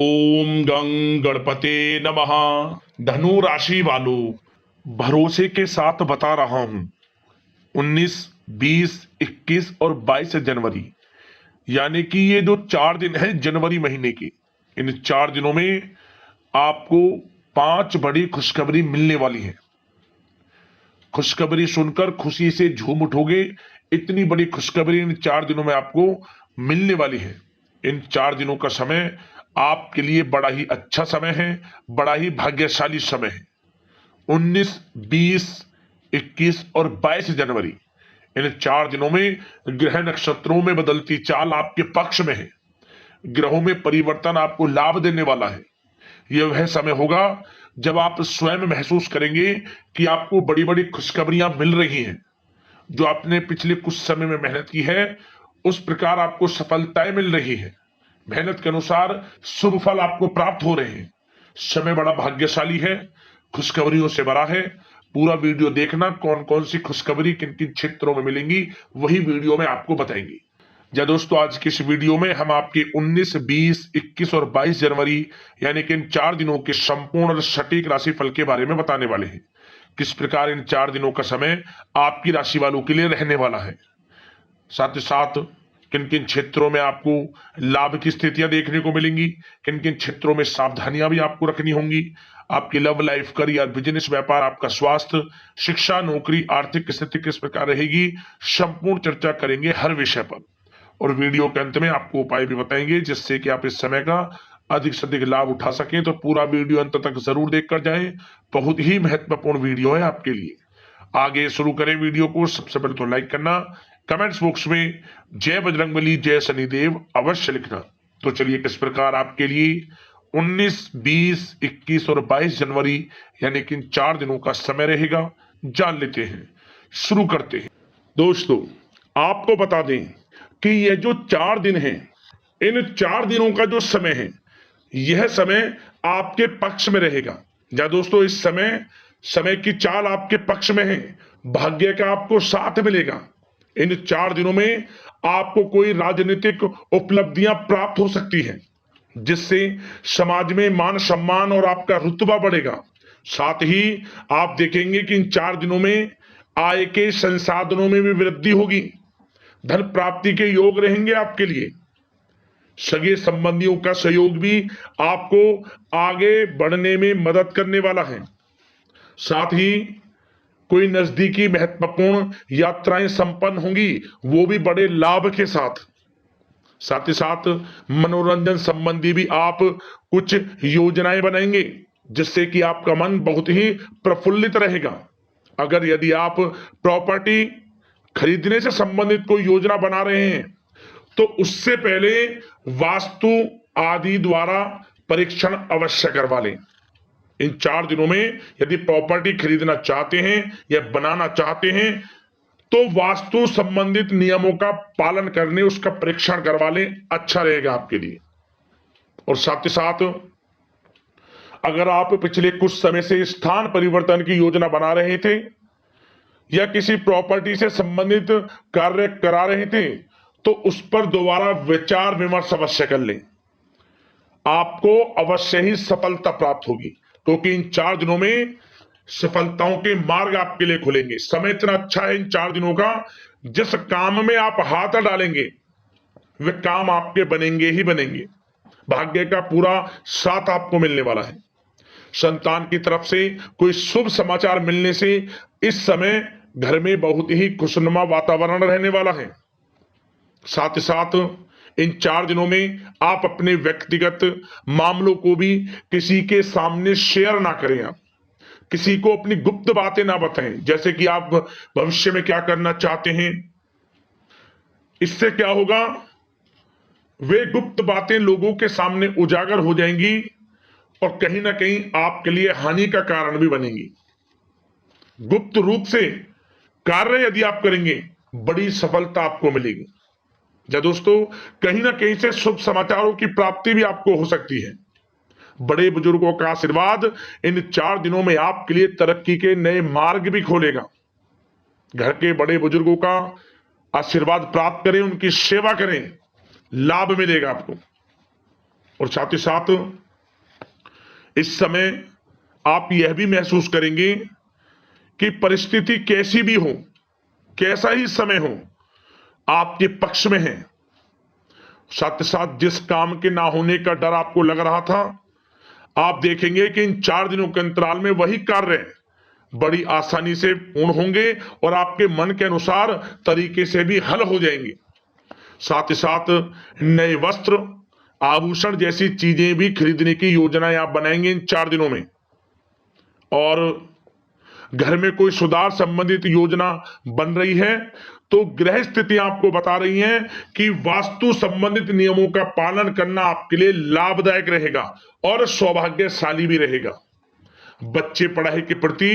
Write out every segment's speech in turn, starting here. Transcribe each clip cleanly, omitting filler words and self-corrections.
ओम गंग गणपते नमः। धनु राशि वालों, भरोसे के साथ बता रहा हूं, 19, 20, 21 और 22 जनवरी, यानी कि ये जो 4 दिन है जनवरी महीने के, इन 4 दिनों में आपको 5 बड़ी खुशखबरी मिलने वाली है। खुशखबरी सुनकर खुशी से झूम उठोगे। इतनी बड़ी खुशखबरी इन 4 दिनों में आपको मिलने वाली है। इन 4 दिनों का समय आपके लिए बड़ा ही अच्छा समय है, बड़ा ही भाग्यशाली समय है। 19, 20, 21 और 22 जनवरी, इन 4 दिनों में ग्रह नक्षत्रों में बदलती चाल आपके पक्ष में है। ग्रहों में परिवर्तन आपको लाभ देने वाला है। यह वह समय होगा जब आप स्वयं महसूस करेंगे कि आपको बड़ी बड़ी खुशखबरियां मिल रही हैं। जो आपने पिछले कुछ समय में मेहनत की है, उस प्रकार आपको सफलताएं मिल रही है। मेहनत के अनुसार शुभ फल आपको प्राप्त हो रहे हैं। समय बड़ा भाग्यशाली है, खुशखबरियों से भरा है। पूरा वीडियो देखना, कौन कौन सी खुशखबरी किन किन क्षेत्रों में मिलेंगी वही वीडियो में आपको बताएंगे। जी दोस्तों, आज की इस वीडियो में हम आपके 19, 20, 21 और 22 जनवरी यानी कि इन 4 दिनों के संपूर्ण और सटीक राशिफल के बारे में बताने वाले हैं। किस प्रकार इन 4 दिनों का समय आपकी राशि वालों के लिए रहने वाला है, साथ ही साथ किन किन क्षेत्रों में आपको लाभ की स्थितियां देखने को मिलेंगी, किन किन क्षेत्रों में सावधानियां भी आपको रखनी होंगी। आपकी लव लाइफ, करियर, बिजनेस, व्यापार, आपका स्वास्थ्य, शिक्षा, नौकरी, आर्थिक स्थिति किस प्रकार रहेगी, संपूर्ण चर्चा करेंगे हर विषय पर। और वीडियो के अंत में आपको उपाय भी बताएंगे जिससे कि आप इस समय का अधिक से अधिक लाभ उठा सकें। तो पूरा वीडियो अंत तक जरूर देखकर जाएं, बहुत ही महत्वपूर्ण वीडियो है आपके लिए। आगे शुरू करें वीडियो को। सबसे पहले तो लाइक करना, कमेंट्स बॉक्स में जय बजरंगबली, जय शनिदेव अवश्य लिखना। तो चलिए, किस प्रकार आपके लिए 19, 20, 21 और 22 जनवरी यानी कि इन 4 दिनों का समय रहेगा, जान लेते हैं। शुरू करते हैं। दोस्तों, आपको बता दें कि यह जो 4 दिन हैं, इन 4 दिनों का जो समय है, यह समय आपके पक्ष में रहेगा। या दोस्तों, इस समय समय की चाल आपके पक्ष में है। भाग्य का आपको साथ मिलेगा। इन 4 दिनों में आपको कोई राजनीतिक उपलब्धियां प्राप्त हो सकती हैं, जिससे समाज में मान सम्मान और आपका रुतबा बढ़ेगा। साथ ही आप देखेंगे कि इन 4 दिनों में आय के संसाधनों में भी वृद्धि होगी। धन प्राप्ति के योग रहेंगे आपके लिए। सगे संबंधियों का सहयोग भी आपको आगे बढ़ने में मदद करने वाला है। साथ ही कोई नजदीकी महत्वपूर्ण यात्राएं संपन्न होंगी, वो भी बड़े लाभ के साथ। साथ ही साथ मनोरंजन संबंधी भी आप कुछ योजनाएं बनाएंगे, जिससे कि आपका मन बहुत ही प्रफुल्लित रहेगा। अगर यदि आप प्रॉपर्टी खरीदने से संबंधित कोई योजना बना रहे हैं, तो उससे पहले वास्तु आदि द्वारा परीक्षण अवश्य करवा लें। इन 4 दिनों में यदि प्रॉपर्टी खरीदना चाहते हैं या बनाना चाहते हैं, तो वास्तु संबंधित नियमों का पालन करने उसका परीक्षण करवा लें, अच्छा रहेगा आपके लिए। और साथ ही साथ अगर आप पिछले कुछ समय से स्थान परिवर्तन की योजना बना रहे थे या किसी प्रॉपर्टी से संबंधित कार्य करा रहे थे, तो उस पर दोबारा विचार विमर्श अवश्य कर लें। आपको अवश्य ही सफलता प्राप्त होगी, क्योंकि इन 4 दिनों में सफलताओं के मार्ग आपके लिए खुलेंगे। समय इतना अच्छा है इन 4 दिनों का, जिस काम में आप हाथ डालेंगे वे काम आपके बनेंगे ही बनेंगे। भाग्य का पूरा साथ आपको मिलने वाला है। संतान की तरफ से कोई शुभ समाचार मिलने से इस समय घर में बहुत ही खुशनुमा वातावरण रहने वाला है। साथ ही साथ इन 4 दिनों में आप अपने व्यक्तिगत मामलों को भी किसी के सामने शेयर ना करें। आप किसी को अपनी गुप्त बातें ना बताएं, जैसे कि आप भविष्य में क्या करना चाहते हैं। इससे क्या होगा, वे गुप्त बातें लोगों के सामने उजागर हो जाएंगी और कहीं ना कहीं आपके लिए हानि का कारण भी बनेंगी। गुप्त रूप से कार्य यदि आप करेंगे, बड़ी सफलता आपको मिलेगी। या दोस्तों, कहीं ना कहीं से शुभ समाचारों की प्राप्ति भी आपको हो सकती है। बड़े बुजुर्गों का आशीर्वाद इन 4 दिनों में आपके लिए तरक्की के नए मार्ग भी खोलेगा। घर के बड़े बुजुर्गों का आशीर्वाद प्राप्त करें, उनकी सेवा करें, लाभ मिलेगा आपको। और साथ ही साथ इस समय आप यह भी महसूस करेंगे कि परिस्थिति कैसी भी हो, कैसा ही समय हो, आपके पक्ष में है। साथ ही साथ जिस काम के ना होने का डर आपको लग रहा था, आप देखेंगे कि इन 4 दिनों के अंतराल में वही कार्य बड़ी आसानी से पूर्ण होंगे और आपके मन के अनुसार तरीके से भी हल हो जाएंगे। साथ ही साथ नए वस्त्र, आभूषण जैसी चीजें भी खरीदने की योजनाएं आप बनाएंगे इन 4 दिनों में। और घर में कोई सुधार संबंधित योजना बन रही है तो ग्रह स्थिति आपको बता रही है कि वास्तु संबंधित नियमों का पालन करना आपके लिए लाभदायक रहेगा और सौभाग्यशाली भी रहेगा। बच्चे पढ़ाई के प्रति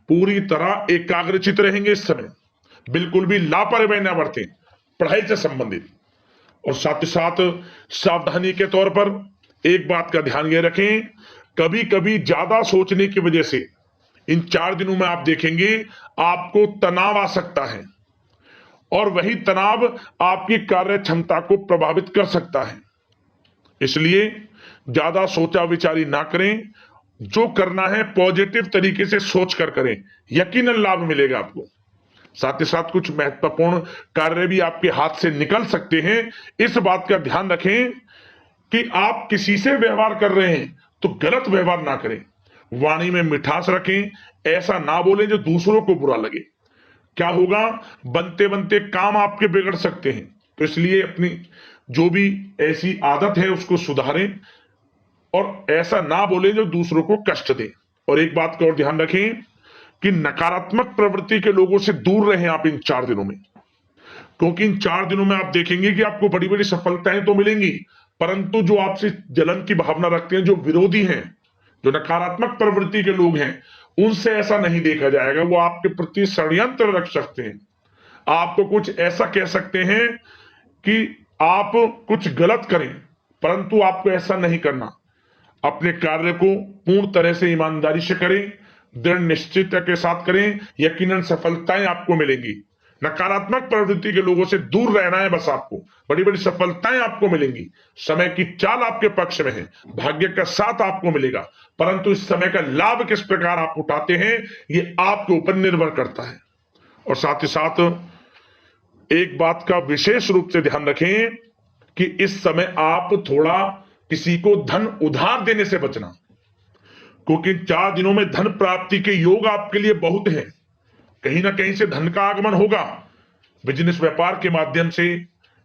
पूरी तरह एकाग्रचित रहेंगे इस समय, बिल्कुल भी लापरवाही न बरतें पढ़ाई से संबंधित। और साथ ही साथ सावधानी के तौर पर एक बात का ध्यान ये रखें, कभी कभी ज्यादा सोचने की वजह से इन 4 दिनों में आप देखेंगे आपको तनाव आ सकता है और वही तनाव आपकी कार्य क्षमता को प्रभावित कर सकता है। इसलिए ज्यादा सोचा विचारी ना करें, जो करना है पॉजिटिव तरीके से सोच कर करें, यकीनन लाभ मिलेगा आपको। साथ ही साथ कुछ महत्वपूर्ण कार्य भी आपके हाथ से निकल सकते हैं। इस बात का ध्यान रखें कि आप किसी से व्यवहार कर रहे हैं तो गलत व्यवहार ना करें, वाणी में मिठास रखें, ऐसा ना बोलें जो दूसरों को बुरा लगे। क्या होगा, बनते बनते काम आपके बिगड़ सकते हैं। तो इसलिए अपनी जो भी ऐसी आदत है उसको सुधारें और ऐसा ना बोलें जो दूसरों को कष्ट दे। और एक बात का और ध्यान रखें कि नकारात्मक प्रवृत्ति के लोगों से दूर रहें आप इन 4 दिनों में, क्योंकि इन 4 दिनों में आप देखेंगे कि आपको बड़ी बड़ी सफलताएं तो मिलेंगी, परंतु जो आपसे जलन की भावना रखते हैं, जो विरोधी हैं, जो नकारात्मक प्रवृत्ति के लोग हैं, उनसे ऐसा नहीं देखा जाएगा। वो आपके प्रति षड्यंत्र रख सकते हैं, आपको कुछ ऐसा कह सकते हैं कि आप कुछ गलत करें, परंतु आपको ऐसा नहीं करना। अपने कार्य को पूर्ण तरह से ईमानदारी से करें, दृढ़ निश्चितता के साथ करें, यकीनन सफलताएं आपको मिलेंगी। नकारात्मक प्रवृत्ति के लोगों से दूर रहना है बस, आपको बड़ी बड़ी सफलताएं आपको मिलेंगी। समय की चाल आपके पक्ष में है, भाग्य का साथ आपको मिलेगा, परंतु इस समय का लाभ किस प्रकार आप उठाते हैं ये आपके ऊपर निर्भर करता है। और साथ ही साथ एक बात का विशेष रूप से ध्यान रखें कि इस समय आप थोड़ा किसी को धन उधार देने से बचना, क्योंकि 4 दिनों में धन प्राप्ति के योग आपके लिए बहुत हैं। कहीं ना कहीं से धन का आगमन होगा, बिजनेस व्यापार के माध्यम से,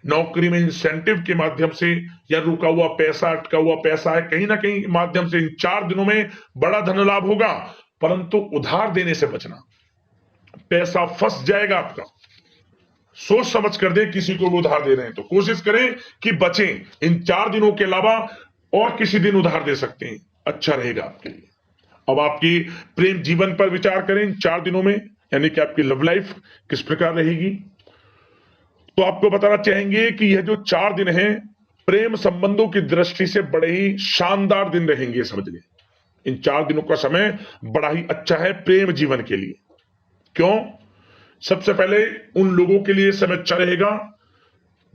नौकरी में इंसेंटिव के माध्यम से, या रुका हुआ पैसा, अटका हुआ पैसा है, कहीं ना कहीं माध्यम से इन 4 दिनों में बड़ा धन लाभ होगा। परंतु उधार देने से बचना, पैसा फंस जाएगा आपका। सोच समझ कर दें, किसी को भी उधार दे रहे हैं तो कोशिश करें कि बचें। इन 4 दिनों के अलावा और किसी दिन उधार दे सकते हैं, अच्छा रहेगा आपके लिए। अब आपकी प्रेम जीवन पर विचार करें इन 4 दिनों में, यानी कि आपकी लव लाइफ किस प्रकार रहेगी। तो आपको बताना चाहेंगे कि यह जो 4 दिन हैं प्रेम संबंधों की दृष्टि से बड़े ही शानदार दिन रहेंगे, समझ लें। इन 4 दिनों का समय बड़ा ही अच्छा है प्रेम जीवन के लिए। क्यों? सबसे पहले उन लोगों के लिए समय अच्छा रहेगा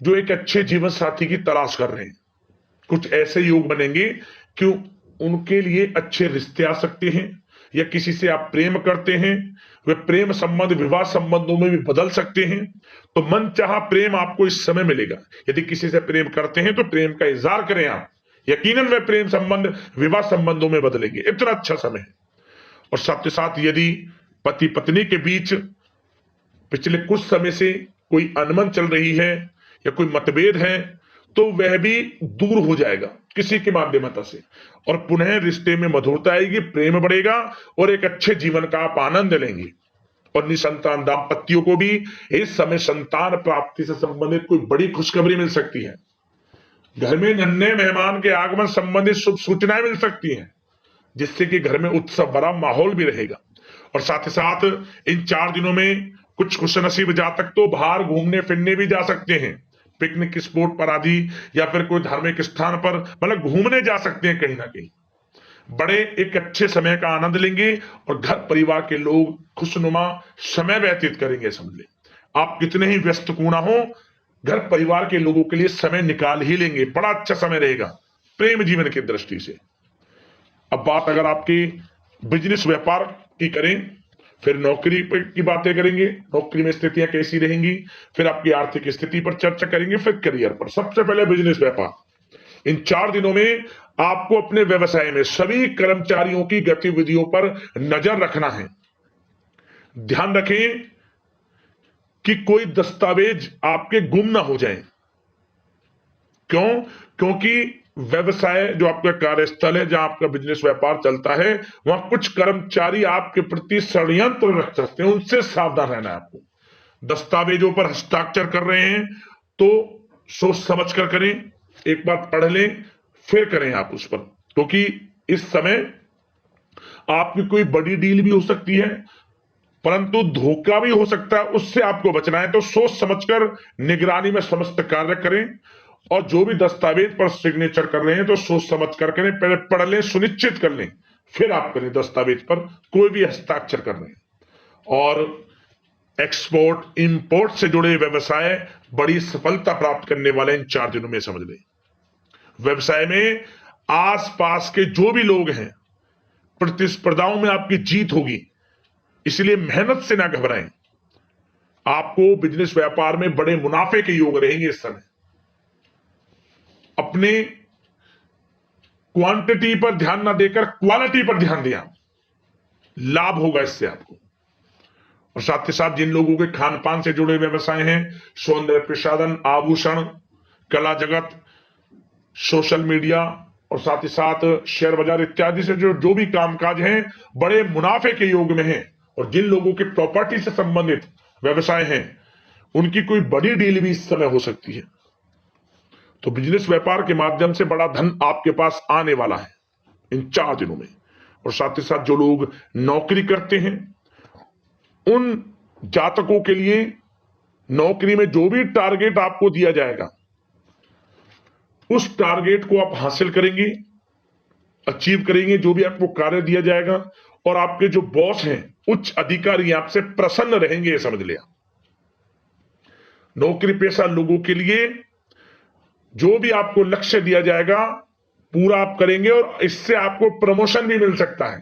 जो एक अच्छे जीवन साथी की तलाश कर रहे हैं। कुछ ऐसे योग बनेंगे कि उनके लिए अच्छे रिश्ते आ सकते हैं, या किसी से आप प्रेम करते हैं, वे प्रेम संबंध विवाह संबंधों में भी बदल सकते हैं। तो मन चाहा प्रेम आपको इस समय मिलेगा। यदि किसी से प्रेम करते हैं तो प्रेम का इजहार करें आप, यकीनन वे प्रेम संबंध विवाह संबंधों में बदलेंगे। इतना अच्छा समय है। और साथ ही साथ यदि पति पत्नी के बीच पिछले कुछ समय से कोई अनबन चल रही है या कोई मतभेद है तो वह भी दूर हो जाएगा किसी के माध्यमता से, और पुनः रिश्ते में मधुरता आएगी, प्रेम बढ़ेगा और एक अच्छे जीवन का आप आनंद लेंगे। और निसंतान दाम्पत्यों को भी इस समय संतान प्राप्ति से संबंधित कोई बड़ी खुशखबरी मिल सकती है। घर में नन्हे मेहमान के आगमन संबंधित शुभ सूचनाएं मिल सकती हैं, जिससे कि घर में उत्सव भरा माहौल भी रहेगा। और साथ ही साथ इन 4 दिनों में कुछ खुशनसीब जातक तो बाहर घूमने फिरने भी जा सकते हैं, पिकनिक स्पॉट पर आदि, या फिर कोई धार्मिक स्थान पर, मतलब घूमने जा सकते हैं कहीं ना कहीं। बड़े एक अच्छे समय का आनंद लेंगे और घर परिवार के लोग खुशनुमा समय व्यतीत करेंगे। समझ ले, आप कितने ही व्यस्त क्यों ना हो, घर परिवार के लोगों के लिए समय निकाल ही लेंगे। बड़ा अच्छा समय रहेगा। प्रेम जीवन की दृष्टि से। अब बात अगर आपकी बिजनेस व्यापार की करें, फिर नौकरी की बातें करेंगे, नौकरी में स्थितियां कैसी रहेंगी, फिर आपकी आर्थिक स्थिति पर चर्चा करेंगे, फिर करियर पर। सबसे पहले बिजनेस व्यापार। इन 4 दिनों में आपको अपने व्यवसाय में सभी कर्मचारियों की गतिविधियों पर नजर रखना है। ध्यान रखें कि कोई दस्तावेज आपके गुम ना हो जाएं। क्यों? क्योंकि व्यवसाय जो आपका कार्यस्थल है, जहां आपका बिजनेस व्यापार चलता है, वहां कुछ कर्मचारी आपके प्रति षड्यंत्र रख सकते हैं, उनसे सावधान रहना है आपको। दस्तावेजों पर हस्ताक्षर कर रहे हैं तो सोच समझ कर करें, एक बार पढ़ लें फिर करें आप उस पर, क्योंकि इस समय आपकी कोई बड़ी डील भी हो सकती है, परंतु धोखा भी हो सकता है, उससे आपको बचना है। तो सोच समझकर निगरानी में समस्त कार्य करें, और जो भी दस्तावेज पर सिग्नेचर कर रहे हैं तो सोच समझ कर करें, पहले पढ़ लें, सुनिश्चित कर लें, फिर आप करें दस्तावेज पर कोई भी हस्ताक्षर कर रहे हैं। और एक्सपोर्ट इंपोर्ट से जुड़े व्यवसाय बड़ी सफलता प्राप्त करने वाले इन 4 दिनों में, समझ लें। व्यवसाय में आसपास के जो भी लोग हैं, प्रतिस्पर्धाओं में आपकी जीत होगी, इसलिए मेहनत से ना घबराएं। आपको बिजनेस व्यापार में बड़े मुनाफे के योग रहेंगे इस समय। अपने क्वांटिटी पर ध्यान ना देकर क्वालिटी पर ध्यान दिया, लाभ होगा इससे आपको। और साथ ही साथ जिन लोगों के खान पान से जुड़े व्यवसाय हैं, सौंदर्य प्रसाधन, आभूषण, कला जगत, सोशल मीडिया और साथ ही साथ शेयर बाजार इत्यादि से जो भी कामकाज हैं, बड़े मुनाफे के योग में हैं। और जिन लोगों के प्रॉपर्टी से संबंधित व्यवसाय हैं, उनकी कोई बड़ी डील भी इस समय हो सकती है। तो बिजनेस व्यापार के माध्यम से बड़ा धन आपके पास आने वाला है इन 4 दिनों में। और साथ ही साथ जो लोग नौकरी करते हैं, उन जातकों के लिए नौकरी में जो भी टारगेट आपको दिया जाएगा, उस टारगेट को आप हासिल करेंगे, अचीव करेंगे, जो भी आपको कार्य दिया जाएगा। और आपके जो बॉस हैं, उच्च अधिकारी, आपसे प्रसन्न रहेंगे, ये समझ लिया। नौकरी पेशा लोगों के लिए जो भी आपको लक्ष्य दिया जाएगा, पूरा आप करेंगे, और इससे आपको प्रमोशन भी मिल सकता है।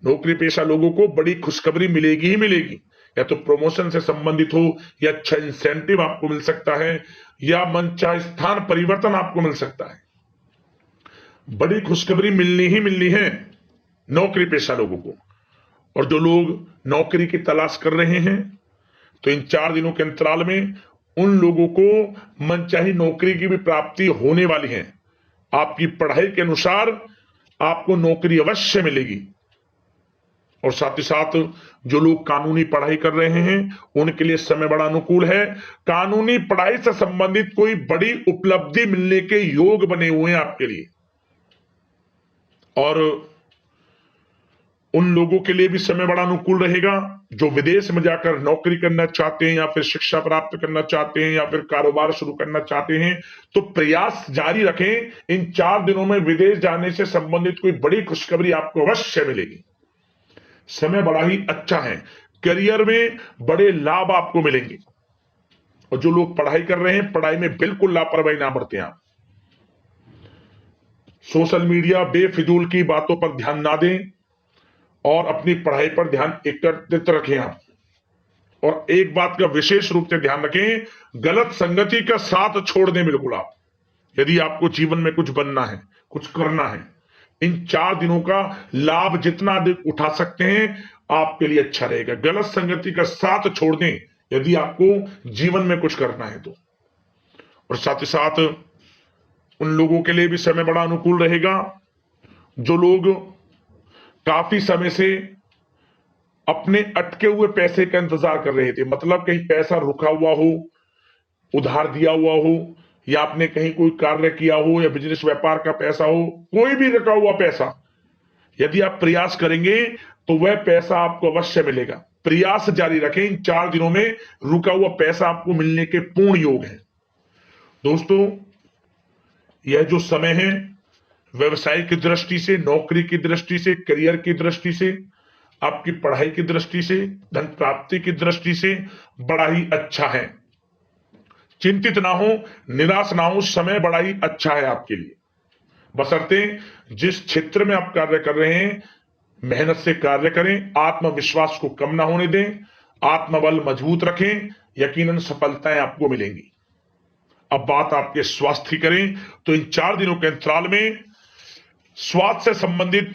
नौकरी पेशा लोगों को बड़ी खुशखबरी मिलेगी ही मिलेगी, या तो प्रमोशन से संबंधित हो, या अच्छा इंसेंटिव आपको मिल सकता है, या मनचाहे स्थान परिवर्तन आपको मिल सकता है। बड़ी खुशखबरी मिलनी ही मिलनी है नौकरी पेशा लोगों को। और जो लोग नौकरी की तलाश कर रहे हैं, तो इन 4 दिनों के अंतराल में उन लोगों को मनचाही नौकरी की भी प्राप्ति होने वाली है। आपकी पढ़ाई के अनुसार आपको नौकरी अवश्य मिलेगी। और साथ ही साथ जो लोग कानूनी पढ़ाई कर रहे हैं, उनके लिए समय बड़ा अनुकूल है। कानूनी पढ़ाई से संबंधित कोई बड़ी उपलब्धि मिलने के योग बने हुए हैं आपके लिए। और उन लोगों के लिए भी समय बड़ा अनुकूल रहेगा जो विदेश में जाकर नौकरी करना चाहते हैं, या फिर शिक्षा प्राप्त करना चाहते हैं, या फिर कारोबार शुरू करना चाहते हैं। तो प्रयास जारी रखें। इन 4 दिनों में विदेश जाने से संबंधित कोई बड़ी खुशखबरी आपको अवश्य मिलेगी। समय बड़ा ही अच्छा है। करियर में बड़े लाभ आपको मिलेंगे। और जो लोग पढ़ाई कर रहे हैं, पढ़ाई में बिल्कुल लापरवाही ना बरतें आप। सोशल मीडिया बेफिजूल की बातों पर ध्यान ना दें, और अपनी पढ़ाई पर ध्यान एकत्रित रखें आप। और एक बात का विशेष रूप से ध्यान रखें, गलत संगति का साथ छोड़ दें बिल्कुल आप, यदि आपको जीवन में कुछ बनना है, कुछ करना है। इन 4 दिनों का लाभ जितना अधिक उठा सकते हैं, आपके लिए अच्छा रहेगा। गलत संगति का साथ छोड़ दें यदि आपको जीवन में कुछ करना है तो। और साथ ही साथ उन लोगों के लिए भी समय बड़ा अनुकूल रहेगा जो लोग काफी समय से अपने अटके हुए पैसे का इंतजार कर रहे थे। मतलब कहीं पैसा रुका हुआ हो, उधार दिया हुआ हो, या आपने कहीं कोई कार्य किया हो, या बिजनेस व्यापार का पैसा हो, कोई भी रुका हुआ पैसा, यदि आप प्रयास करेंगे तो वह पैसा आपको अवश्य मिलेगा। प्रयास जारी रखें। इन 4 दिनों में रुका हुआ पैसा आपको मिलने के पूर्ण योग है। दोस्तों, यह जो समय है, व्यवसाय की दृष्टि से, नौकरी की दृष्टि से, करियर की दृष्टि से, आपकी पढ़ाई की दृष्टि से, धन प्राप्ति की दृष्टि से बड़ा ही अच्छा है। चिंतित ना हो, निराश ना हो, समय बड़ा ही अच्छा है आपके लिए। बशर्ते जिस क्षेत्र में आप कार्य कर रहे हैं मेहनत से कार्य करें, आत्मविश्वास को कम ना होने दें, आत्मबल मजबूत रखें, यकीनन सफलताएं आपको मिलेंगी। अब बात आपके स्वास्थ्य की करें तो इन 4 दिनों के अंतराल में स्वास्थ्य से संबंधित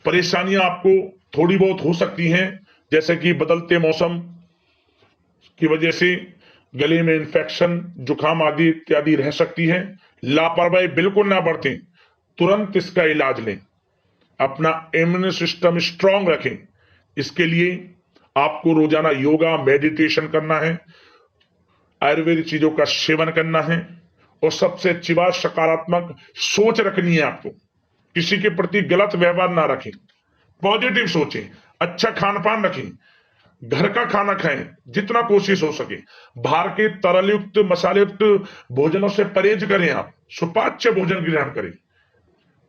परेशानियां आपको थोड़ी बहुत हो सकती हैं, जैसे कि बदलते मौसम की वजह से गले में इंफेक्शन, जुकाम आदि इत्यादि रह सकती है। लापरवाही बिल्कुल ना बरतें, तुरंत इसका इलाज लें, अपना इम्यून सिस्टम स्ट्रांग रखें। इसके लिए आपको रोजाना योगा, मेडिटेशन करना है, आयुर्वेदिक चीजों का सेवन करना है, और सबसे अच्छी बात सकारात्मक सोच रखनी है आपको। किसी के प्रति गलत व्यवहार ना रखें, पॉजिटिव सोचें, अच्छा खान पान रखें, घर का खाना खाएं जितना कोशिश हो सके, बाहर के तरल युक्त मसाले युक्त भोजनों से परहेज करें, आप सुपाच्य भोजन ग्रहण करें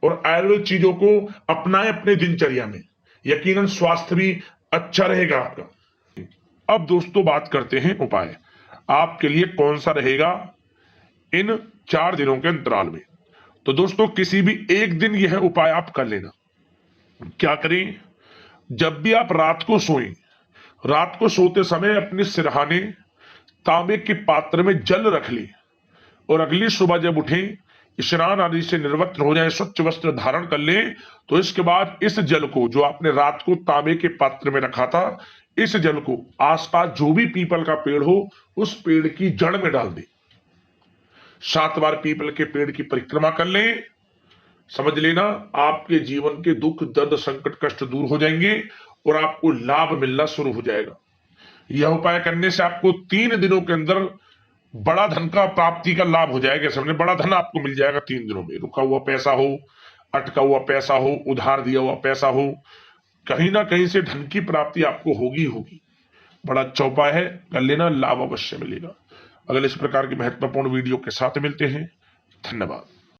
और आयुर्वेद चीजों को अपनाएं अपने दिनचर्या में, यकीनन स्वास्थ्य भी अच्छा रहेगा आपका। अब दोस्तों बात करते हैं उपाय आपके लिए कौन सा रहेगा इन 4 दिनों के अंतराल में। तो दोस्तों किसी भी एक दिन यह उपाय आप कर लेना। क्या करें, जब भी आप रात को सोएं, रात को सोते समय अपने सिरहाने तांबे के पात्र में जल रख लें और अगली सुबह जब उठें, स्नान आदि से निर्वस्त्र हो जाए, स्वच्छ वस्त्र धारण कर लें, तो इसके बाद इस जल को जो आपने रात को तांबे के पात्र में रखा था, इस जल को आसपास जो भी पीपल का पेड़ हो उस पेड़ की जड़ में डाल दें। 7 बार पीपल के पेड़ की परिक्रमा कर लें। समझ लेना आपके जीवन के दुख, दर्द, संकट, कष्ट दूर हो जाएंगे और आपको लाभ मिलना शुरू हो जाएगा। यह उपाय करने से आपको 3 दिनों के अंदर बड़ा धन का प्राप्ति का लाभ हो जाएगा। समझे, बड़ा धन आपको मिल जाएगा 3 दिनों में। रुका हुआ पैसा हो, अटका हुआ पैसा हो, उधार दिया हुआ पैसा हो, कहीं ना कहीं से धन की प्राप्ति आपको होगी होगी। बड़ा अच्छा उपाय है, कर लेना, लाभ अवश्य मिलेगा। अगले इस प्रकार की महत्वपूर्ण वीडियो के साथ मिलते हैं। धन्यवाद।